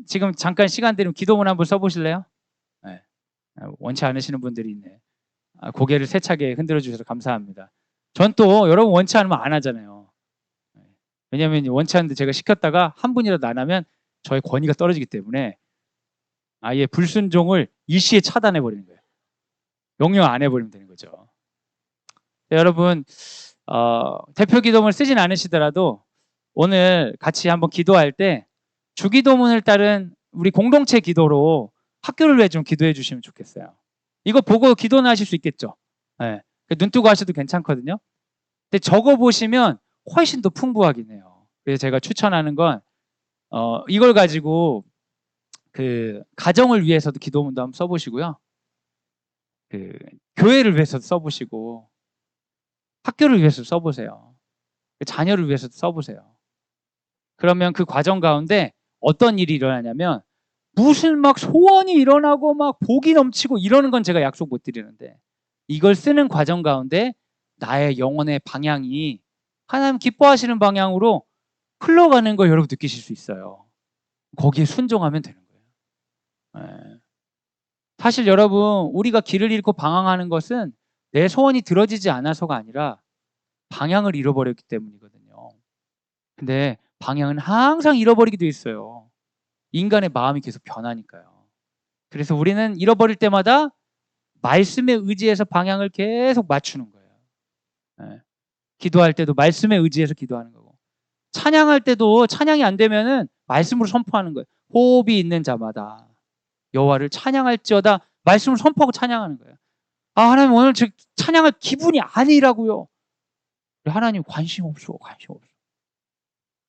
A: 지금 잠깐 시간 되면 기도문 한번 써보실래요? 네. 원치 않으시는 분들이 있네. 고개를 세차게 흔들어 주셔서 감사합니다. 전 또 여러분 원치 않으면 안 하잖아요. 왜냐하면 원치 않는데 제가 시켰다가 한 분이라도 안 하면 저의 권위가 떨어지기 때문에 아예 불순종을 일시에 차단해 버리는 거예요. 명령 안 해버리면 되는 거죠. 여러분 대표 기도문을 쓰진 않으시더라도 오늘 같이 한번 기도할 때 주기도문을 따른 우리 공동체 기도로 학교를 위해 좀 기도해 주시면 좋겠어요. 이거 보고 기도는 하실 수 있겠죠. 네. 눈 뜨고 하셔도 괜찮거든요. 근데 적어 보시면 훨씬 더 풍부하긴 해요. 그래서 제가 추천하는 건 이걸 가지고 그 가정을 위해서도 기도문도 한번 써보시고요. 그 교회를 위해서도 써보시고 학교를 위해서도 써보세요. 자녀를 위해서도 써보세요. 그러면 그 과정 가운데 어떤 일이 일어나냐면 무슨 막 소원이 일어나고 막 복이 넘치고 이러는 건 제가 약속 못 드리는데 이걸 쓰는 과정 가운데 나의 영혼의 방향이 하나님 기뻐하시는 방향으로 흘러가는 걸 여러분 느끼실 수 있어요. 거기에 순종하면 되는 거예요. 네. 사실 여러분 우리가 길을 잃고 방황하는 것은 내 소원이 들어지지 않아서가 아니라 방향을 잃어버렸기 때문이거든요. 근데 방향은 항상 잃어버리게 돼 있어요. 인간의 마음이 계속 변하니까요. 그래서 우리는 잃어버릴 때마다 말씀에 의지해서 방향을 계속 맞추는 거예요. 네. 기도할 때도 말씀에 의지해서 기도하는 거고 찬양할 때도 찬양이 안 되면은 말씀으로 선포하는 거예요. 호흡이 있는 자마다 여호와를 찬양할지어다 말씀을 선포하고 찬양하는 거예요. 하나님 오늘 찬양할 기분이 아니라고요. 하나님 관심 없어.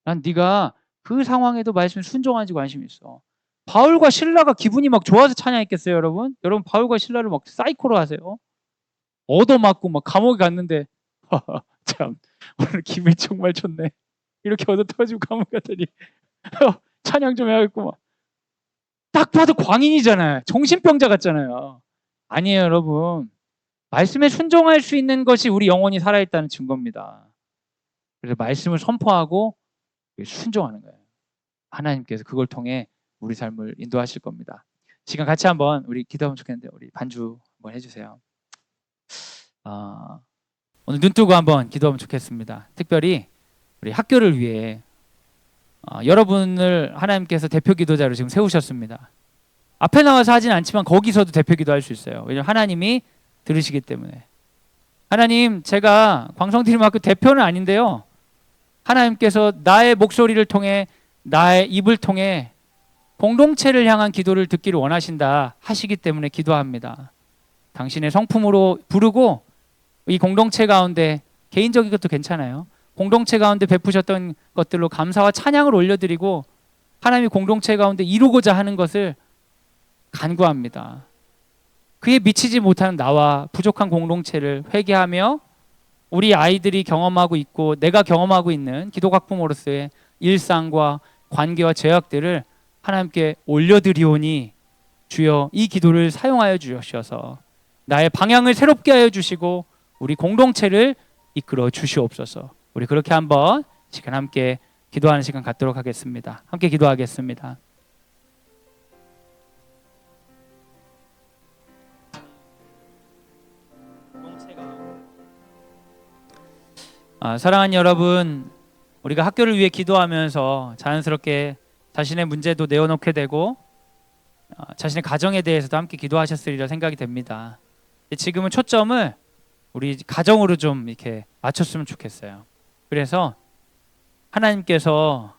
A: 난 네가 그 상황에도 말씀에 순종하는지 관심이 있어. 바울과 신라가 기분이 막 좋아서 찬양했겠어요, 여러분? 여러분 바울과 신라를 막 사이코로 하세요. 얻어맞고 막 감옥에 갔는데 참 오늘 기분이 정말 좋네. 이렇게 얻어 터지고 감옥 갔더니 찬양 좀 해야겠고 막. 딱 봐도 광인이잖아요. 정신병자 같잖아요. 아니에요, 여러분. 말씀에 순종할 수 있는 것이 우리 영혼이 살아있다는 증거입니다. 그래서 말씀을 선포하고 순종하는 거예요. 하나님께서 그걸 통해 우리 삶을 인도하실 겁니다. 지금 같이 한번 우리 기도하면 좋겠는데 우리 반주 한번 해주세요. 오늘 눈 뜨고 한번 기도하면 좋겠습니다. 특별히 우리 학교를 위해 여러분을 하나님께서 대표 기도자로 지금 세우셨습니다. 앞에 나와서 하진 않지만 거기서도 대표 기도할 수 있어요. 왜냐하면 하나님이 들으시기 때문에. 하나님, 제가 광성드림학교 대표는 아닌데요. 하나님께서 나의 목소리를 통해 나의 입을 통해 공동체를 향한 기도를 듣기를 원하신다 하시기 때문에 기도합니다. 당신의 성품으로 부르고 이 공동체 가운데 개인적인 것도 괜찮아요. 공동체 가운데 베푸셨던 것들로 감사와 찬양을 올려드리고 하나님이 공동체 가운데 이루고자 하는 것을 간구합니다. 그에 미치지 못하는 나와 부족한 공동체를 회개하며 우리 아이들이 경험하고 있고 내가 경험하고 있는 기도학부모로서의 일상과 관계와 죄악들을 하나님께 올려드리오니 주여 이 기도를 사용하여 주셔서 나의 방향을 새롭게 하여 주시고 우리 공동체를 이끌어 주시옵소서. 우리 그렇게 한번 시간 함께 기도하는 시간 갖도록 하겠습니다. 함께 기도하겠습니다. 사랑하는 여러분, 우리가 학교를 위해 기도하면서 자연스럽게 자신의 문제도 내어놓게 되고 자신의 가정에 대해서도 함께 기도하셨으리라 생각이 됩니다. 지금은 초점을 우리 가정으로 좀 이렇게 맞췄으면 좋겠어요. 그래서 하나님께서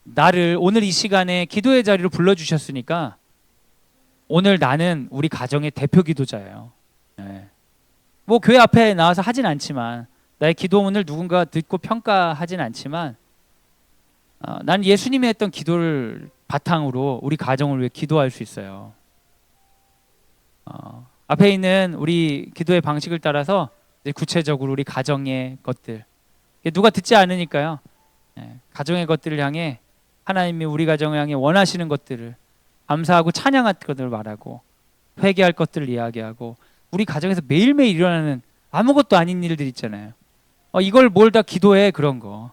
A: 나를 오늘 이 시간에 기도의 자리로 불러주셨으니까 오늘 나는 우리 가정의 대표 기도자예요. 뭐 교회 앞에 나와서 하진 않지만 나의 기도문을 누군가 듣고 평가하진 않지만 난 예수님이 했던 기도를 바탕으로 우리 가정을 위해 기도할 수 있어요. 앞에 있는 우리 기도의 방식을 따라서 이제 구체적으로 우리 가정의 것들 누가 듣지 않으니까요. 가정의 것들을 향해 하나님이 우리 가정을 향해 원하시는 것들을 감사하고 찬양할 것들을 말하고 회개할 것들을 이야기하고 우리 가정에서 매일매일 일어나는 아무것도 아닌 일들 있잖아요. 이걸 뭘 다 기도해 그런 거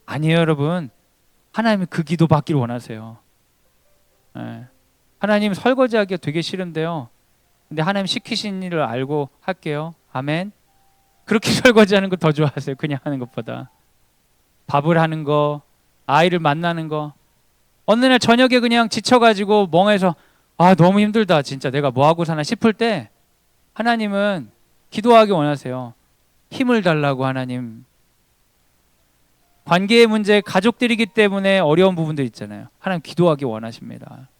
A: 아니에요 여러분. 하나님은 그 기도 받기를 원하세요. 하나님 설거지하기가 되게 싫은데요. 근데 하나님 시키신 일을 알고 할게요. 아멘. 그렇게 설거지하는 거 더 좋아하세요. 그냥 하는 것보다. 밥을 하는 거, 아이를 만나는 거. 어느 날 저녁에 그냥 지쳐가지고 멍해서 너무 힘들다. 진짜 내가 뭐하고 사나 싶을 때 하나님은 기도하기 원하세요. 힘을 달라고 하나님. 관계의 문제, 가족들이기 때문에 어려운 부분들 있잖아요. 하나님 기도하기 원하십니다.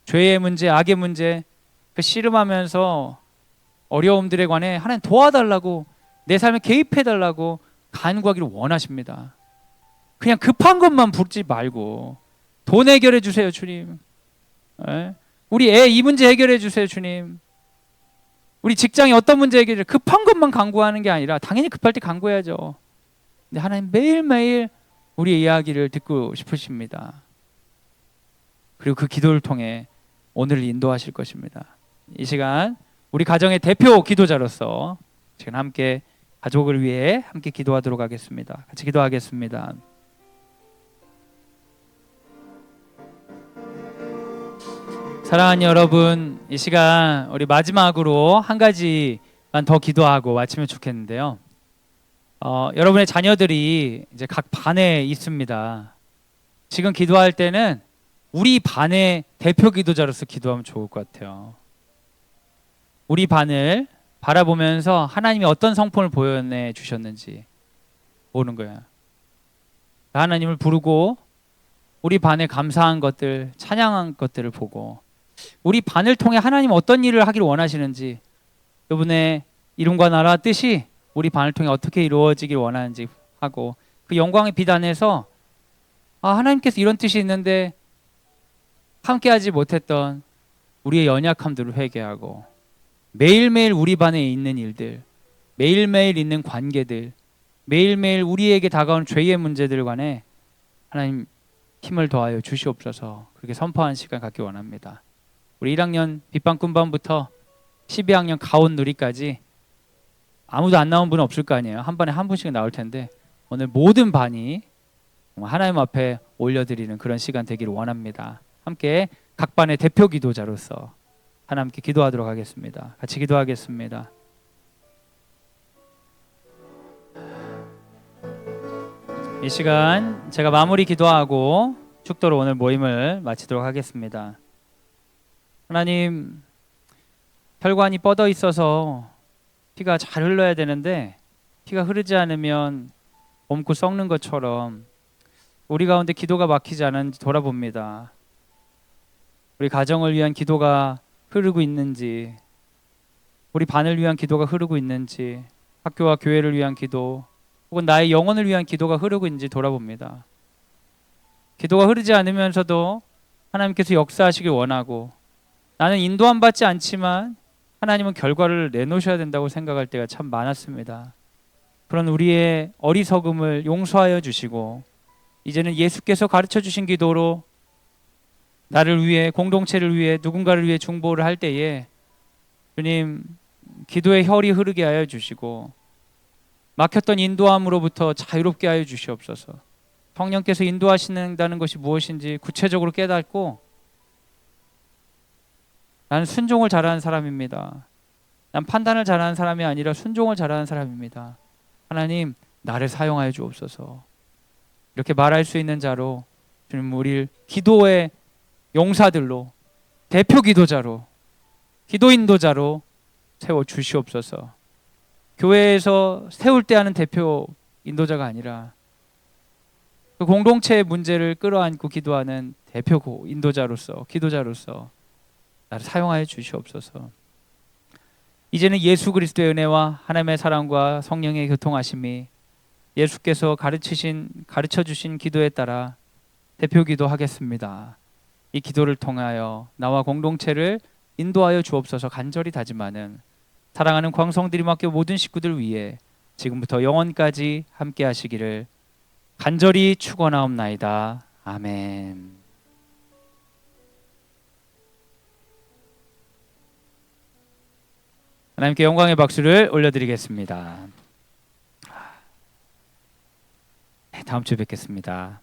A: 죄의 문제, 악의 문제, 그 씨름하면서 어려움들에 관해 하나님 도와달라고 내 삶에 개입해달라고 간구하기를 원하십니다. 그냥 급한 것만 부르지 말고 돈 해결해 주세요 주님. 우리 애 이 문제 해결해 주세요 주님. 우리 직장에 어떤 문제 해결해 급한 것만 간구하는 게 아니라 당연히 급할 때 간구해야죠. 근데 하나님 매일매일 우리의 이야기를 듣고 싶으십니다. 그리고 그 기도를 통해 오늘을 인도하실 것입니다. 이 시간 우리 가정의 대표 기도자로서 지금 함께 가족을 위해 함께 기도하도록 하겠습니다. 같이 기도하겠습니다. 사랑하는 여러분, 이 시간 우리 마지막으로 한 가지만 더 기도하고 마치면 좋겠는데요. 여러분의 자녀들이 이제 각 반에 있습니다. 지금 기도할 때는 우리 반의 대표 기도자로서 기도하면 좋을 것 같아요. 우리 반을 바라보면서 하나님이 어떤 성품을 보여내 주셨는지 보는 거예요. 하나님을 부르고 우리 반에 감사한 것들, 찬양한 것들을 보고 우리 반을 통해 하나님 어떤 일을 하기를 원하시는지 여러분의 이름과 나라 뜻이 우리 반을 통해 어떻게 이루어지길 원하는지 하고 그 영광의 빛 안에서 하나님께서 이런 뜻이 있는데 함께하지 못했던 우리의 연약함들을 회개하고 매일매일 우리 반에 있는 일들, 매일매일 있는 관계들, 매일매일 우리에게 다가오는 죄의 문제들 관해 하나님 힘을 더하여 주시옵소서. 그렇게 선포하는 시간 갖기 원합니다. 우리 1학년 빛방꿈반부터 12학년 가온 누리까지 아무도 안 나온 분은 없을 거 아니에요. 한 번에 한 분씩은 나올 텐데 오늘 모든 반이 하나님 앞에 올려드리는 그런 시간 되기를 원합니다. 함께 각 반의 대표 기도자로서 하나님께 기도하도록 하겠습니다. 같이 기도하겠습니다. 이 시간 제가 마무리 기도하고 축도로 오늘 모임을 마치도록 하겠습니다. 하나님, 혈관이 뻗어 있어서 피가 잘 흘러야 되는데 피가 흐르지 않으면 옮고 썩는 것처럼 우리 가운데 기도가 막히지 않은지 돌아봅니다. 우리 가정을 위한 기도가 흐르고 있는지, 우리 반을 위한 기도가 흐르고 있는지, 학교와 교회를 위한 기도, 혹은 나의 영혼을 위한 기도가 흐르고 있는지 돌아봅니다. 기도가 흐르지 않으면서도 하나님께서 역사하시길 원하고, 나는 인도함 받지 않지만 하나님은 결과를 내놓으셔야 된다고 생각할 때가 참 많았습니다. 그런 우리의 어리석음을 용서하여 주시고, 이제는 예수께서 가르쳐 주신 기도로 나를 위해, 공동체를 위해, 누군가를 위해 중보를 할 때에 주님 기도의 혈이 흐르게 하여 주시고, 막혔던 인도함으로부터 자유롭게 하여 주시옵소서. 성령께서 인도하신다는 것이 무엇인지 구체적으로 깨닫고, 나는 순종을 잘하는 사람입니다. 난 판단을 잘하는 사람이 아니라 순종을 잘하는 사람입니다. 하나님, 나를 사용하여 주옵소서. 이렇게 말할 수 있는 자로 주님 우리를 기도의 용사들로, 대표 기도자로, 기도 인도자로 세워 주시옵소서. 교회에서 세울 때 하는 대표 인도자가 아니라 그 공동체의 문제를 끌어안고 기도하는 대표 인도자로서, 기도자로서 나를 사용하여 주시옵소서. 이제는 예수 그리스도의 은혜와 하나님의 사랑과 성령의 교통하심이 예수께서 가르쳐 주신 기도에 따라 대표 기도하겠습니다. 이 기도를 통하여 나와 공동체를 인도하여 주옵소서. 간절히 다짐하는 사랑하는 광성드림학교 모든 식구들 위해 지금부터 영원까지 함께 하시기를 간절히 축원하옵나이다. 아멘. 하나님께 영광의 박수를 올려드리겠습니다. 네, 다음 주에 뵙겠습니다.